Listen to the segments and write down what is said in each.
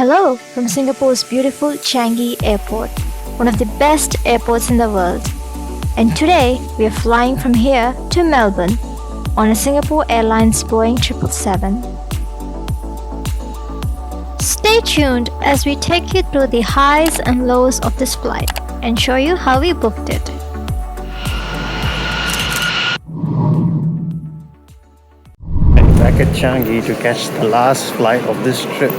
Hello from Singapore's beautiful Changi Airport, one of the best airports in the world. And today we are flying from here to Melbourne on a Singapore Airlines Boeing 777. Stay tuned as we take you through the highs and lows of this flight and show you how we booked it. And back at Changi to catch the last flight of this trip.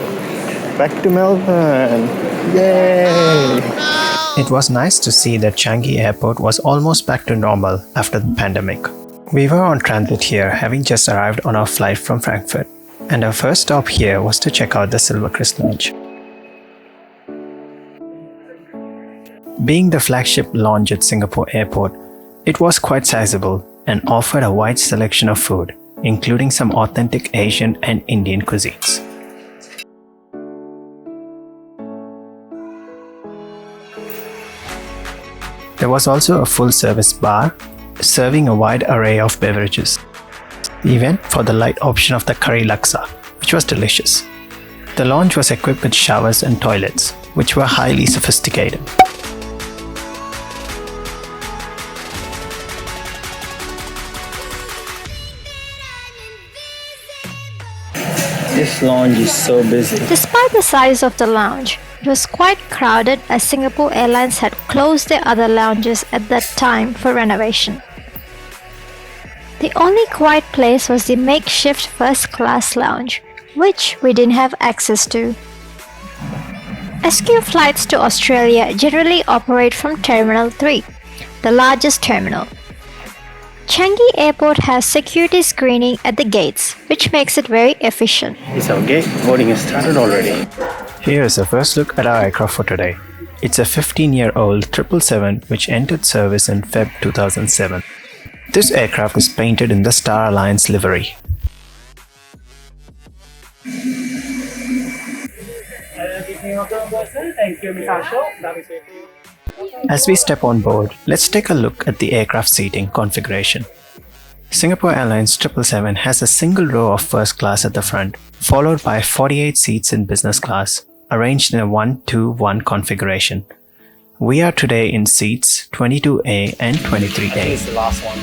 Back to Melbourne! Yay! It was nice to see that Changi Airport was almost back to normal after the pandemic. We were on transit here, having just arrived on our flight from Frankfurt, and our first stop here was to check out the Silverkris lounge. Being the flagship lounge at Singapore Airport, it was quite sizable and offered a wide selection of food, including some authentic Asian and Indian cuisines. There was also a full-service bar, serving a wide array of beverages. We went for the light option of the curry laksa, which was delicious. The lounge was equipped with showers and toilets, which were highly sophisticated. This lounge is so busy. Despite the size of the lounge, it was quite crowded as Singapore Airlines had closed their other lounges at that time for renovation. The only quiet place was the makeshift first class lounge, which we didn't have access to. SQ flights to Australia generally operate from Terminal 3, the largest terminal. Changi Airport has security screening at the gates, which makes it very efficient. It's our gate. Boarding has started already. Here is a first look at our aircraft for today. It's a 15-year-old 777 which entered service in Feb 2007. This aircraft is painted in the Star Alliance livery. As we step on board, let's take a look at the aircraft seating configuration. Singapore Airlines 777 has a single row of first class at the front, followed by 48 seats in business class, arranged in a 1-2-1 configuration. We are today in seats 22A and 23A. This is the last one.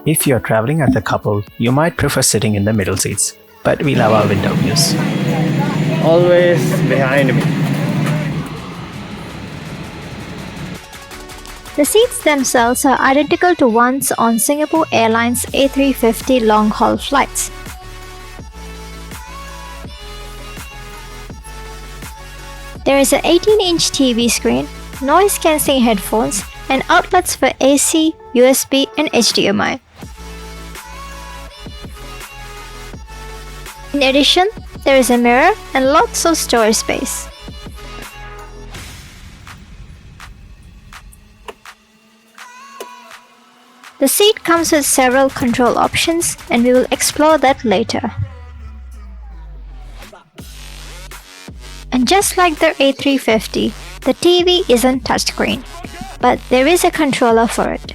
If you're traveling as a couple, you might prefer sitting in the middle seats, but we love our window views. Always behind me. The seats themselves are identical to ones on Singapore Airlines A350 long-haul flights. There is an 18-inch TV screen, noise-cancelling headphones, and outlets for AC, USB, and HDMI. In addition, there is a mirror and lots of storage space. The seat comes with several control options, and we will explore that later. And just like the A350, the TV isn't touchscreen, but there is a controller for it.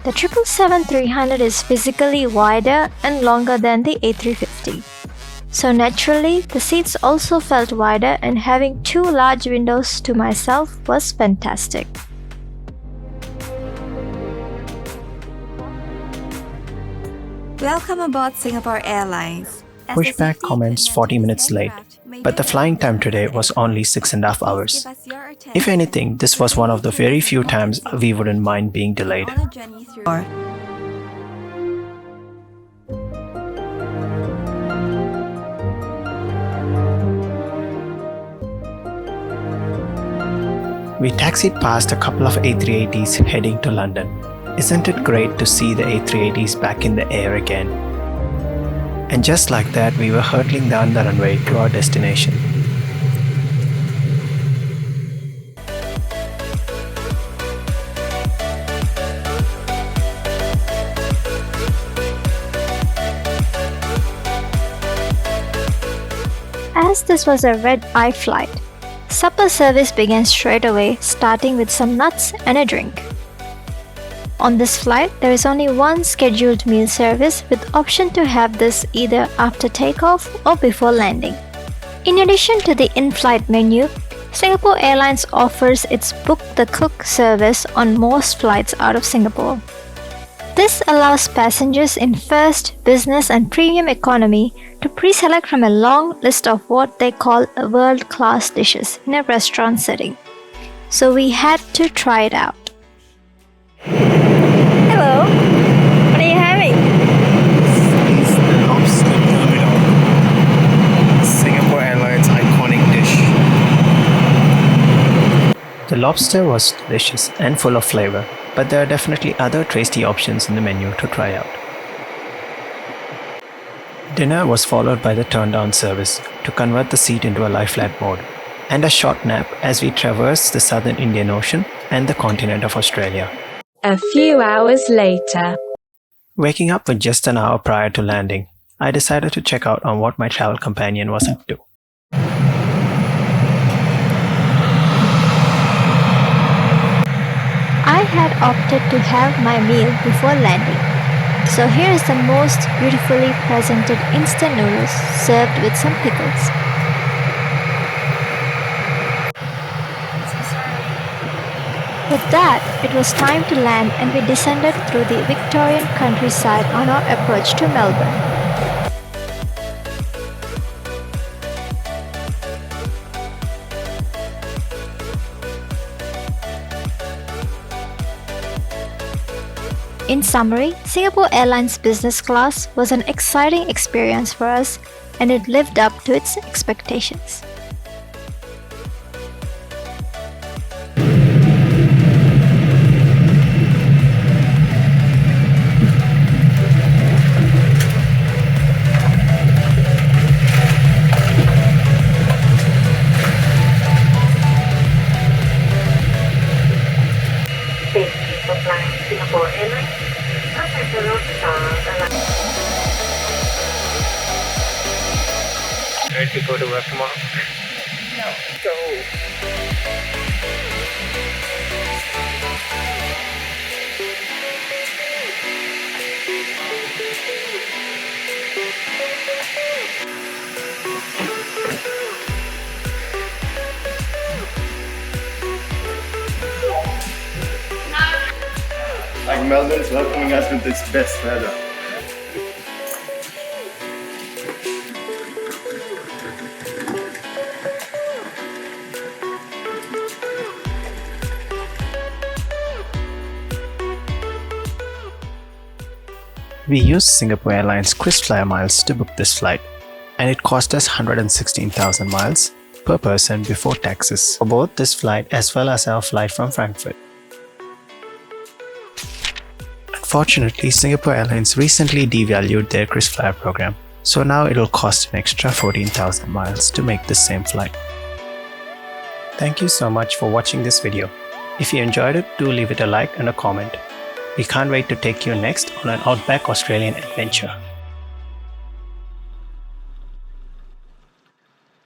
The 777-300 is physically wider and longer than the A350. So naturally, the seats also felt wider, and having two large windows to myself was fantastic. Welcome aboard Singapore Airlines. Pushback commenced 40 minutes late, but the flying time today was only 6.5 hours. If anything, this was one of the very few times we wouldn't mind being delayed. We taxied past a couple of A380s heading to London. Isn't it great to see the A380s back in the air again? And just like that, we were hurtling down the runway to our destination. As this was a red-eye flight, supper service began straight away, starting with some nuts and a drink. On this flight, there is only one scheduled meal service with option to have this either after takeoff or before landing. In addition to the in-flight menu, Singapore Airlines offers its Book the Cook service on most flights out of Singapore. This allows passengers in first, business and premium economy to pre-select from a long list of what they call world-class dishes in a restaurant setting. So we had to try it out. Hello, what are you having? It's the Lobster thermidor. Singapore Airlines iconic dish. The lobster was delicious and full of flavor, but there are definitely other tasty options in the menu to try out. Dinner was followed by the turn-down service to convert the seat into a lie-flat mode, and a short nap as we traversed the southern Indian Ocean and the continent of Australia. A few hours later. Waking up with just an hour prior to landing, I decided to check out on what my travel companion was up to. I had opted to have my meal before landing. So here is the most beautifully presented instant noodles served with some pickles. With that, it was time to land and we descended through the Victorian countryside on our approach to Melbourne. In summary, Singapore Airlines business class was an exciting experience for us and it lived up to its expectations. Thank you for flying Singapore Airlines. Contact the Lobster. Ready to go to work tomorrow? No. Go! Like Melbourne is welcoming us with its best weather. We used Singapore Airlines KrisFlyer miles to book this flight, and it cost us 116,000 miles per person before taxes for both this flight as well as our flight from Frankfurt. Unfortunately, Singapore Airlines recently devalued their KrisFlyer program, so now it'll cost an extra 14,000 miles to make the same flight. Thank you so much for watching this video. If you enjoyed it, do leave it a like and a comment. We can't wait to take you next on an Outback Australian adventure.